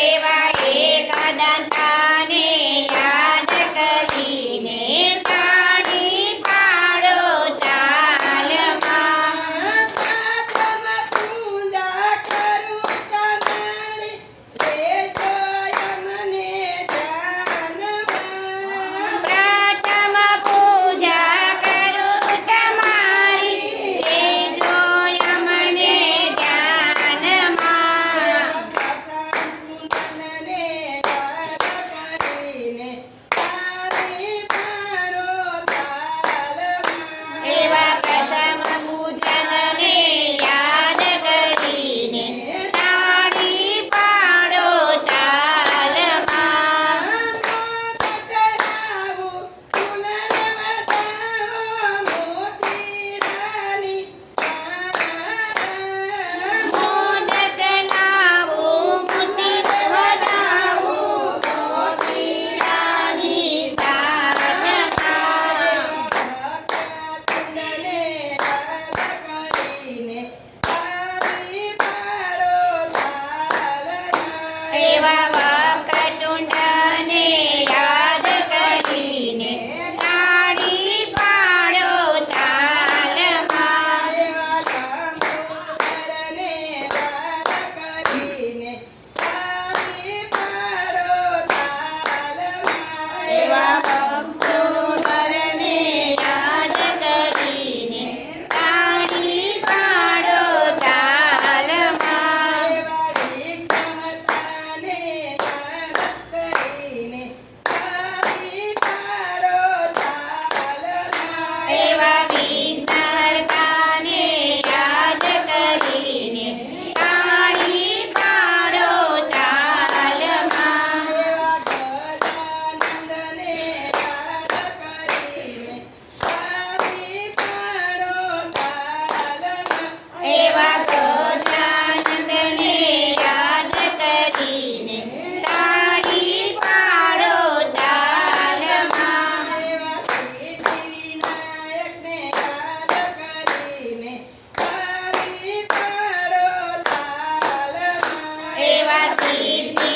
એવા એકદંતાને યાદ કરીને તાળી પાડો તાલમાં. પ્રથમ પૂજા કરું તમારી લેજો અમને ધ્યાનમાં. પ્રથમ પૂજા કરું તમારી લેજો અમને ધ્યાનમાં. પૂજનને યાદ કરીને તાળી પાડો તાલમાં. એવા પ્રથમ પૂજનને યાદ કરીને તાળી પાડો તાલમાં. મોદક લાવો ફૂલને વધાવો મોતીડાની માળા. મોદક લાવો મોતી વધાવો મોતીડાની સાધના. ભક્તને યાદ કરીને તાળી પાડો તાલમાં. એવા વક્રતુંડને યાદ કરીને તાળી પાડો તાલમાં. એવા લંબોદરને યાદ કરીને તાળી પાડો તાલમાં. એવા ભક્તોને યાદ કરીને તાળી પાડો તાલમાં. એવા વિઘ્નહર્તાને યાદ કરીને તાળી પાડો તાલમાં. એવા વિઘ્નહર્તાને યાદ કરીને તાળી પાડો તાલમાં. એવા ગજાનંદને યાદ કરીને તાળી પાડો તાલમાં. એવા ગજાનંદને યાદ કરીને તાળી પાડો તાલમાં. એવા સિદ્ધિવિનાયકને યાદ કરીને તાળી પાડો તાલમાં. એવા સિદ્ધિ